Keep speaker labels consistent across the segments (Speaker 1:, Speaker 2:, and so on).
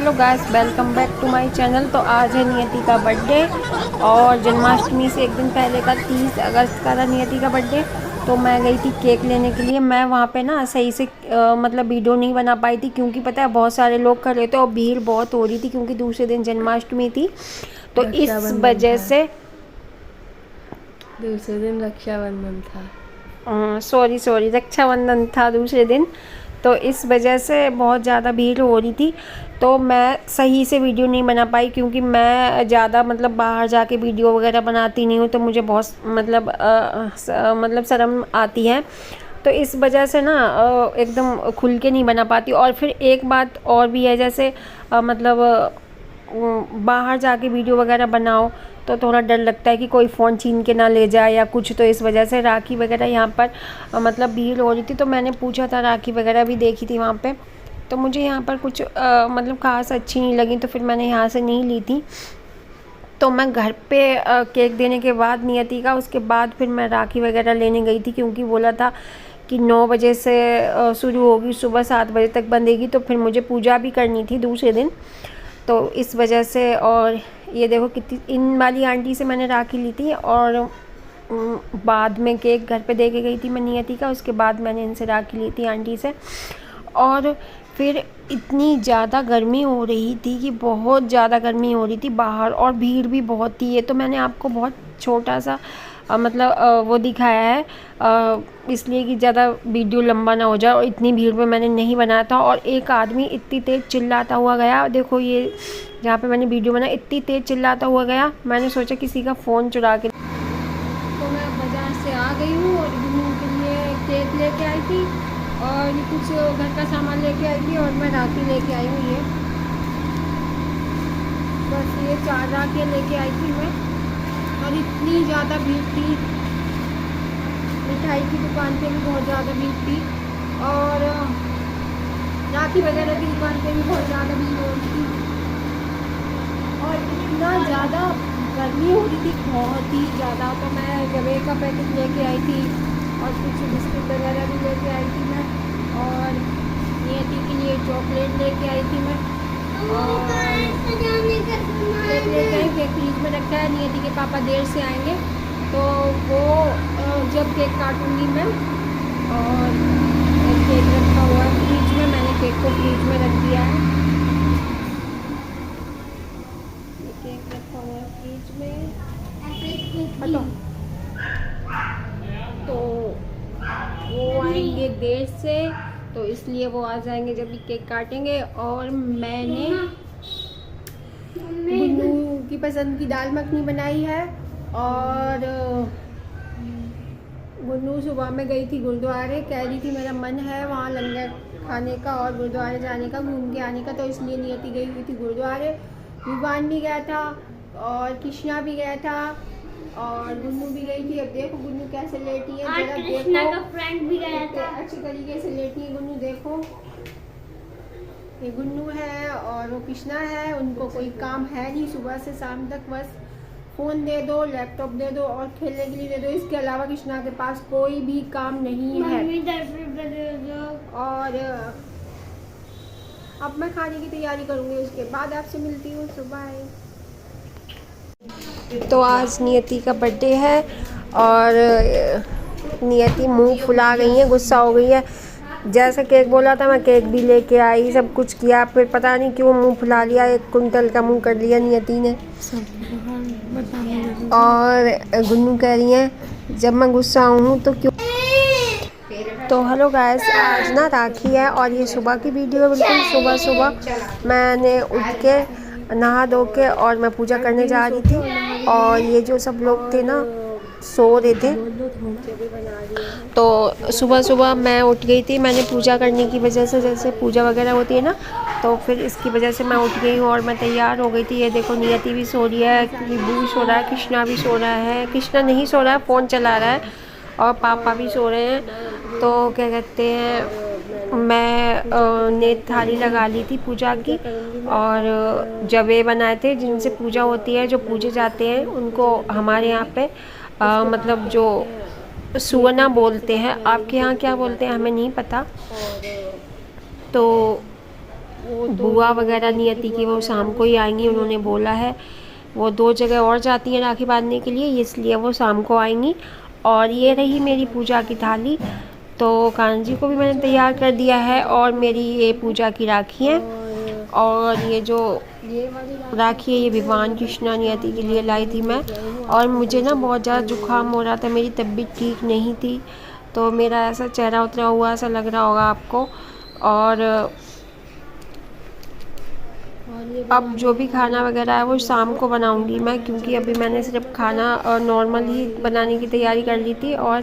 Speaker 1: Hello guys, welcome back to my channel. तो आज है नियति का बर्थडे और जन्माष्टमी से एक दिन पहले का 30 अगस्त का था नियति का बर्थडे। तो मैं गई थी केक लेने के लिए। मैं वहाँ पे ना सही से मतलब वीडियो नहीं बना पाई थी, क्योंकि पता है बहुत सारे लोग कर रहे थे और भीड़ बहुत हो रही थी, क्योंकि दूसरे दिन जन्माष्टमी थी। तो इस वजह से
Speaker 2: दूसरे दिन रक्षाबंधन था।
Speaker 1: सॉरी रक्षाबंधन था दूसरे दिन। तो इस वजह से बहुत ज़्यादा भीड़ हो रही थी, तो मैं सही से वीडियो नहीं बना पाई, क्योंकि मैं ज़्यादा मतलब बाहर जाके वीडियो वगैरह बनाती नहीं हूँ, तो मुझे बहुत मतलब शर्म आती है। तो इस वजह से ना एकदम खुल के नहीं बना पाती। और फिर एक बात और भी है, जैसे बाहर जाके वीडियो वगैरह बनाओ तो थोड़ा डर लगता है कि कोई फ़ोन छीन के ना ले जाए या कुछ। तो इस वजह से राखी वगैरह यहाँ पर मतलब भीड़ हो रही थी, तो मैंने पूछा था, राखी वगैरह भी देखी थी वहाँ पे। तो मुझे यहाँ पर कुछ मतलब ख़ास अच्छी नहीं लगी, तो फिर मैंने यहाँ से नहीं ली थी। तो मैं घर पे केक देने के बाद नियति का, उसके बाद फिर मैं राखी वगैरह लेने गई थी, क्योंकि बोला था कि 9 बजे से शुरू होगी, सुबह 7 बजे तक बंदेगी। तो फिर मुझे पूजा भी करनी थी दूसरे दिन, तो इस वजह से। और ये देखो कितनी, इन वाली आंटी से मैंने राखी ली थी और बाद में केक घर पे दे के गई थी मैं नियति का। उसके बाद मैंने इनसे राखी ली थी आंटी से। और फिर इतनी ज़्यादा गर्मी हो रही थी कि बहुत ज़्यादा गर्मी हो रही थी बाहर, और भीड़ भी बहुत थी। ये तो मैंने आपको बहुत छोटा सा वो दिखाया है, इसलिए कि ज़्यादा वीडियो लंबा ना हो जाए। और इतनी भीड़ में मैंने नहीं बनाया था। और एक आदमी इतनी तेज़ चिल्लाता हुआ गया, देखो ये जहाँ पे मैंने वीडियो बनाया, इतनी तेज़ चिल्लाता हुआ गया, मैंने सोचा किसी का फ़ोन चुरा के। तो मैं बाज़ार से आ गई हूँ और गुन्नू के लिए केक लेके आई थी और कुछ घर का सामान लेके आई थी, और मैं राखी लेके आई हूँ। ये बस ये 4 राखियाँ लेके आई थी मैं। और इतनी ज़्यादा भीड़ थी, मिठाई की दुकान पे भी बहुत ज़्यादा भीड़ थी, और राखी वगैरह की दुकान पे भी बहुत ज़्यादा भीड़ हो रही थी। और इतना ज़्यादा गर्मी हो रही थी, बहुत ही ज़्यादा। तो मैं रवे का पैकेट लेके आई थी और कुछ बिस्किट वगैरह भी लेके आई थी मैं, और नियति के लिए चॉकलेट लेके आई थी मैं। और केक लेके आई, केक फ्रिज में रखा है। नियति के पापा देर से आएंगे, तो वो जब केक काटूंगी मैं। और केक रखा हुआ है फ्रिज में, मैंने केक को फ्रिज में रख दिया है। ये केक रखा हुआ है फ्रिज में। हटो। तो वो आएंगे देर से, तो इसलिए वो आ जाएंगे जब भी केक काटेंगे। और मैंने गुन्नू की पसंद की दाल मखनी बनाई है। और गुन्नू सुबह में गई थी गुरुद्वारे, कह रही थी मेरा मन है वहाँ लंगर खाने का और गुरुद्वारे जाने का, घूम के आने का। तो इसलिए नियति गई हुई थी गुरुद्वारे। विवान भी गया था और कृष्णा भी गया था और गुन्नू भी गई थी। अब देखो गुन्नू कैसे लेटी है, जरा
Speaker 2: कृष्णा
Speaker 1: देखो।
Speaker 2: का फ्रेंड भी गया था।
Speaker 1: अच्छी तरीके से लेटी है गुन्नू, देखो। ये गुन्नू है और वो कृष्णा है। उनको कोई काम है नहीं, सुबह से शाम तक बस फ़ोन दे दो, लैपटॉप दे दो और खेलने के लिए दे दो। इसके अलावा कृष्णा के पास कोई भी काम नहीं है। और अब मैं खाने की तैयारी करूँगी, उसके बाद आपसे मिलती हूँ। सुबह। तो आज नियति का बर्थडे है और नियति मुंह फुला गई है, गुस्सा हो गई है। जैसा केक बोला था मैं केक भी लेके आई, सब कुछ किया, फिर पता नहीं क्यों मुंह फुला लिया, 1 कुंटल का मुंह कर लिया नियति ने। और गुन्नू कह रही है जब मैं गुस्सा हूँ तो क्यों। तो हेलो गाइस, आज ना राखी है और ये सुबह की वीडियो है। बिल्कुल सुबह सुबह मैंने उठ के नहा धो के और मैं पूजा करने जा रही थी। और ये जो सब लोग थे ना सो रहे थे, तो सुबह सुबह मैं उठ गई थी। मैंने पूजा करने की वजह से, जैसे पूजा वगैरह होती है ना, तो फिर इसकी वजह से मैं उठ गई हूँ और मैं तैयार हो गई थी। ये देखो नियति भी सो रही है, विभू भी सो रहा है, कृष्णा भी सो रहा है। कृष्णा नहीं सो रहा है, फ़ोन चला रहा है, और पापा भी सो रहे हैं। तो क्या कहते हैं, ने थाली लगा ली थी पूजा की, और जवे बनाए थे जिनसे पूजा होती है। जो पूजे जाते हैं उनको हमारे यहाँ पे मतलब जो सुवना बोलते हैं, आपके यहाँ क्या बोलते हैं हमें नहीं पता। तो बुआ वगैरह नियति की वो शाम को ही आएंगी, उन्होंने बोला है। वो 2 जगह और जाती हैं राखी बांधने के लिए, इसलिए वो शाम को आएंगी। और ये रही मेरी पूजा की थाली। तो कान्हा जी को भी मैंने तैयार कर दिया है, और मेरी ये पूजा की राखी है। और ये जो राखी है ये भगवान कृष्णा नियति के लिए लाई थी मैं। और मुझे ना बहुत ज़्यादा जुकाम हो रहा था, मेरी तबीयत ठीक नहीं थी, तो मेरा ऐसा चेहरा उतरा हुआ ऐसा लग रहा होगा आपको। और अब जो भी खाना वगैरह है वो शाम को बनाऊंगी मैं, क्योंकि अभी मैंने सिर्फ खाना नॉर्मल ही बनाने की तैयारी कर ली थी। और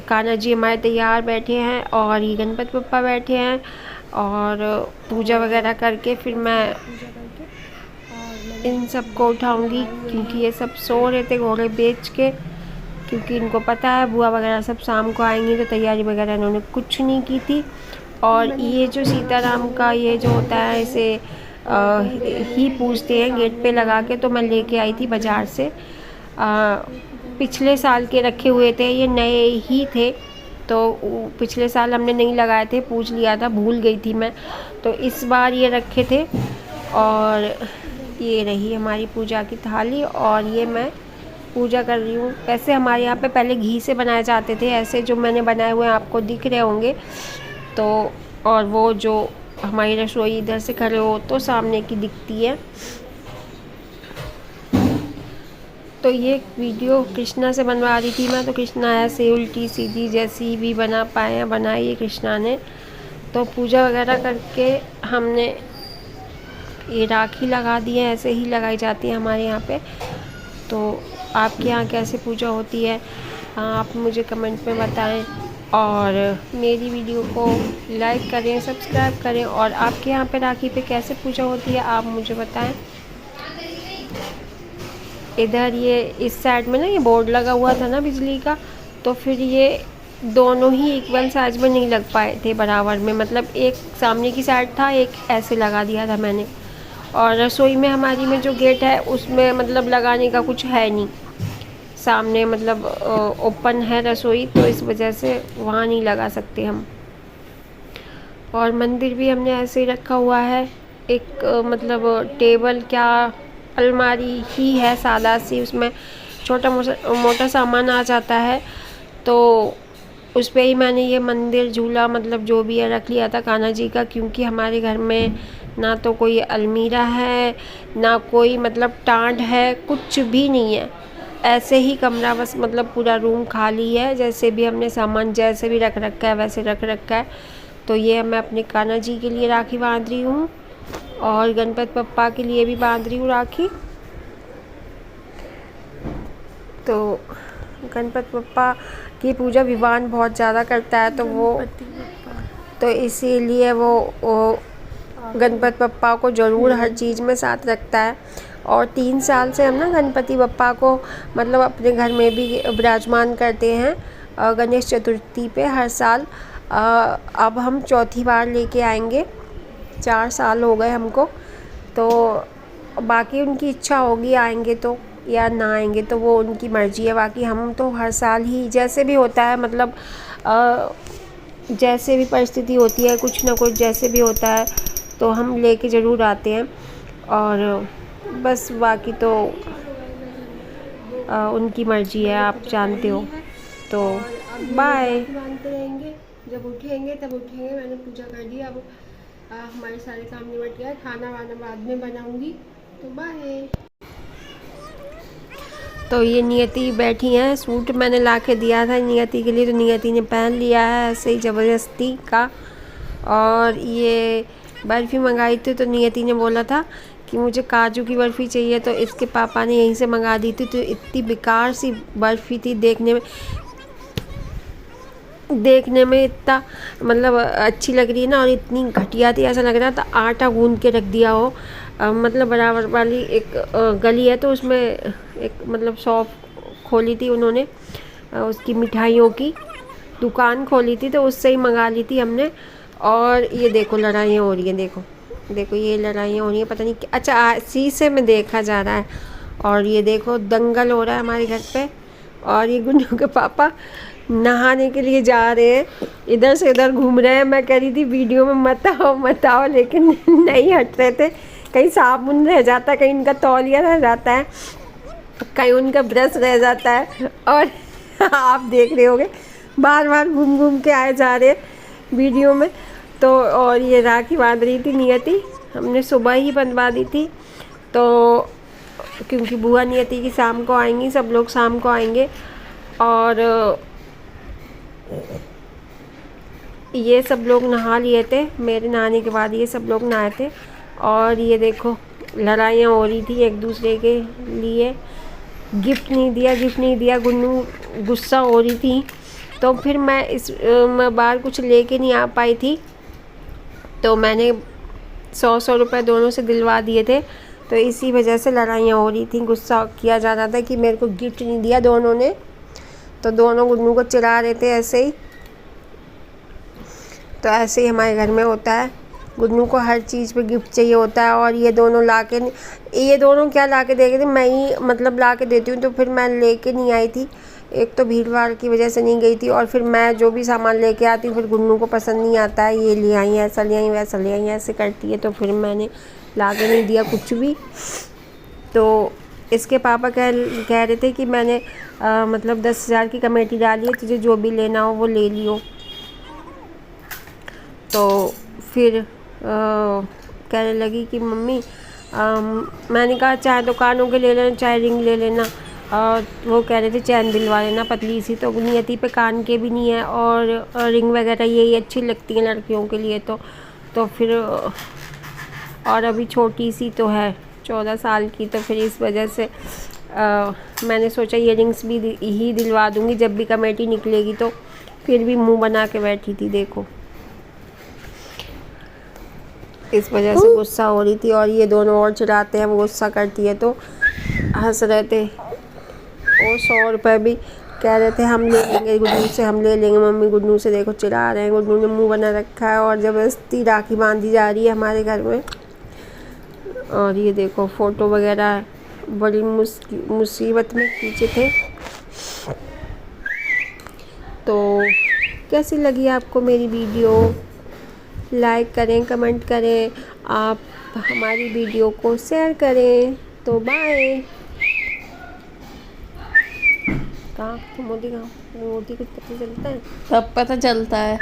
Speaker 1: कान्हा जी हमारे तैयार बैठे हैं, और ये गणपति बप्पा बैठे हैं। और पूजा वगैरह करके फिर मैं इन सबको उठाऊंगी, क्योंकि ये सब सो रहे थे घोड़े बेच के, क्योंकि इनको पता है बुआ वगैरह सब शाम को आएंगी, तो तैयारी वगैरह इन्होंने कुछ नहीं की थी। और ये जो सीताराम का ये जो होता है इसे ही पूजते हैं गेट पे लगा के, तो मैं लेके आई थी बाज़ार से। पिछले साल के रखे हुए थे, ये नए ही थे, तो पिछले साल हमने नहीं लगाए थे, पूछ लिया था, भूल गई थी मैं, तो इस बार ये रखे थे। और ये रही हमारी पूजा की थाली, और ये मैं पूजा कर रही हूँ। वैसे हमारे यहाँ पे पहले घी से बनाए जाते थे, ऐसे जो मैंने बनाए हुए आपको दिख रहे होंगे। तो और वो जो हमारी रसोई इधर से खड़े हो तो सामने की दिखती है। तो ये वीडियो कृष्णा से बनवा रही थी मैं, तो कृष्णा ऐसे उल्टी सीधी जैसी भी बना पाए बनाई है कृष्णा ने। तो पूजा वगैरह करके हमने ये राखी लगा दी है, ऐसे ही लगाई जाती है हमारे यहाँ पे। तो आपके यहाँ कैसे पूजा होती है आप मुझे कमेंट में बताएं, और मेरी वीडियो को लाइक करें, सब्सक्राइब करें। और आपके यहाँ पे राखी पे कैसे पूजा होती है आप मुझे बताएं। इधर ये इस साइड में ना ये बोर्ड लगा हुआ था ना बिजली का, तो फिर ये दोनों ही इक्वल साइज में नहीं लग पाए थे बराबर में, मतलब एक सामने की साइड था, एक ऐसे लगा दिया था मैंने। और रसोई में हमारी में जो गेट है उसमें मतलब लगाने का कुछ है नहीं, सामने मतलब ओपन है रसोई, तो इस वजह से वहाँ नहीं लगा सकते हम। और मंदिर भी हमने ऐसे ही रखा हुआ है, एक मतलब टेबल क्या अलमारी ही है सादा सी, उसमें छोटा मोटा सामान आ जाता है, तो उस पे ही मैंने ये मंदिर झूला मतलब जो भी है रख लिया था कान्हा जी का। क्योंकि हमारे घर में ना तो कोई अलमीरा है, ना कोई मतलब टांड है, कुछ भी नहीं है, ऐसे ही कमरा बस, मतलब पूरा रूम खाली है, जैसे भी हमने सामान जैसे भी रख रखा है वैसे रख रखा है। तो ये मैं अपने कान्हा जी के लिए राखी बांध रही हूँ, और गणपति बप्पा के लिए भी बांध रही हूँ राखी। तो गणपति बप्पा की पूजा विवान बहुत ज़्यादा करता है, तो इसीलिए वो गणपति बप्पा को ज़रूर हर चीज़ में साथ रखता है। और 3 साल से हम ना गणपति बप्पा को मतलब अपने घर में भी विराजमान करते हैं गणेश चतुर्थी पे हर साल। अब हम चौथी बार लेके आएंगे, 4 साल हो गए हमको। तो बाकी उनकी इच्छा होगी आएंगे तो या ना आएंगे, तो वो उनकी मर्ज़ी है। बाकी हम तो हर साल ही जैसे भी होता है, मतलब जैसे भी परिस्थिति होती है, कुछ ना कुछ जैसे भी होता है, तो हम लेके ज़रूर आते हैं। और बस बाकी तो उनकी मर्ज़ी है, आप जानते हो। तो बाय। मानते रहेंगे, जब उठेंगे तब उठेंगे। मैंने पूजा कर दी, अब हमारे सारे काम निपट गया, खाना वाना बाद में बनाऊंगी। तो बाय। तो ये नियति बैठी हैं, सूट मैंने ला के दिया था नियति के लिए, तो नियति ने पहन लिया है ऐसे ही ज़बरदस्ती का। और ये बर्फ़ी मंगाई थी, तो नियति ने बोला था कि मुझे काजू की बर्फ़ी चाहिए, तो इसके पापा ने यहीं से मंगा दी थी। तो इतनी बेकार सी बर्फ़ी थी, देखने में इतना मतलब अच्छी लग रही है ना, और इतनी घटिया थी, ऐसा लग रहा था आटा गूंद के रख दिया हो। मतलब बराबर वाली एक गली है, तो उसमें एक मतलब शॉप खोली थी उन्होंने, उसकी मिठाइयों की दुकान खोली थी, तो उससे ही मंगा ली थी हमने। और ये देखो लड़ाइयाँ हो रही हैं, देखो ये लड़ाइयाँ हो रही हैं, पता नहीं क्या। अच्छा शीशे में देखा जा रहा है। और ये देखो दंगल हो रहा है हमारे घर पे। और ये गुन्नू के पापा नहाने के लिए जा रहे हैं, इधर से उधर घूम रहे हैं। मैं कह रही थी वीडियो में मत आओ, लेकिन नहीं हट रहे थे। कहीं साबुन रह जाता है, कहीं उनका तौलिया रह जाता है, कहीं उनका ब्रश रह जाता है, और आप देख रहे होगे बार बार घूम घूम के आए जा रहे हैं वीडियो में। तो और ये राखी बांध रही थी नियति, हमने सुबह ही बंधवा दी थी, तो क्योंकि बुआ नियति की शाम को आएंगी, सब लोग शाम को आएंगे। और ये सब लोग नहा लिए थे, मेरे नहाने के बाद ये सब लोग नहाए थे। और ये देखो लड़ाइयाँ हो रही थी एक दूसरे के लिए, गिफ्ट नहीं दिया, गुन्नू गुस्सा हो रही थी। तो फिर मैं बाहर कुछ लेके नहीं आ पाई थी, तो मैंने 100 रुपए दोनों से दिलवा दिए थे। तो इसी वजह से लड़ाइयाँ हो रही थी, गुस्सा किया जा रहा था कि मेरे को गिफ्ट नहीं दिया दोनों ने। तो दोनों गुन्नू को चिढ़ा रहे थे ऐसे ही। तो ऐसे ही हमारे घर में होता है, गुन्नू को हर चीज़ पे गिफ्ट चाहिए होता है। और ये दोनों क्या ला के दे गए थे, मैं ही मतलब ला के देती हूँ, तो फिर मैं लेके नहीं आई थी। एक तो भीड़ भाड़ की वजह से नहीं गई थी, और फिर मैं जो भी सामान लेके आती हूँ फिर गुन्नू को पसंद नहीं आता है, ये ले आई ऐसा ले आई वैसा ले आई ऐसे करती है, तो फिर मैंने ला के नहीं दिया कुछ भी। तो इसके पापा कह रहे थे कि मैंने मतलब 10,000 की कमेटी डाली है, तुझे जो भी लेना हो वो ले लियो। तो फिर कहने लगी कि मम्मी मैंने कहा चाहे दुकानों के ले लेना, चाहे रिंग ले लेना। वो कह रहे थे चैन दिलवा लेना पतली सी, तो नियति पे कान के भी नहीं है, और रिंग वगैरह यही अच्छी लगती हैं लड़कियों के लिए। तो फिर और अभी छोटी सी तो है 14 साल की, तो फिर इस वजह से मैंने सोचा इयररिंग्स भी ही दिलवा दूँगी जब भी कमेटी निकलेगी। तो फिर भी मुंह बना के बैठी थी, देखो इस वजह से गुस्सा हो रही थी। और ये दोनों और चिढ़ाते हैं, वो गुस्सा करती है तो हंस रहे थे। और 100 रुपये भी कह रहे थे हम ले लेंगे गुड्नू से, हम ले लेंगे। मम्मी गुड्नू से देखो चिढ़ा रहे हैं, गुड्नू ने मुंह बना रखा है और ज़बरदस्ती राखी बांधी जा रही है हमारे घर में। और ये देखो फ़ोटो वगैरह बड़ी मुसीबत में खींचे थे। तो कैसी लगी आपको मेरी वीडियो? लाइक करें, कमेंट करें, आप हमारी वीडियो को शेयर करें। तो बाय। कहाँ मोदी कुछ पता चलता है?
Speaker 2: सब पता चलता है।